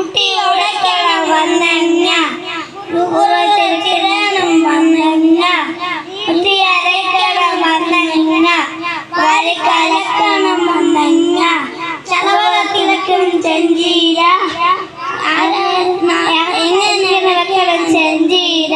മുട്ടി ഉടക്കണം വന്നങ്ങ ും വന്നങ്ങ മുട്ടി അരക്കണം വന്നങ്ങ വാരി കലക്കണം വന്നങ്ങ ചലവളത്തിലക്കും ചെഞ്ചീര എങ്ങനെ വെക്കണം ചെഞ്ചീര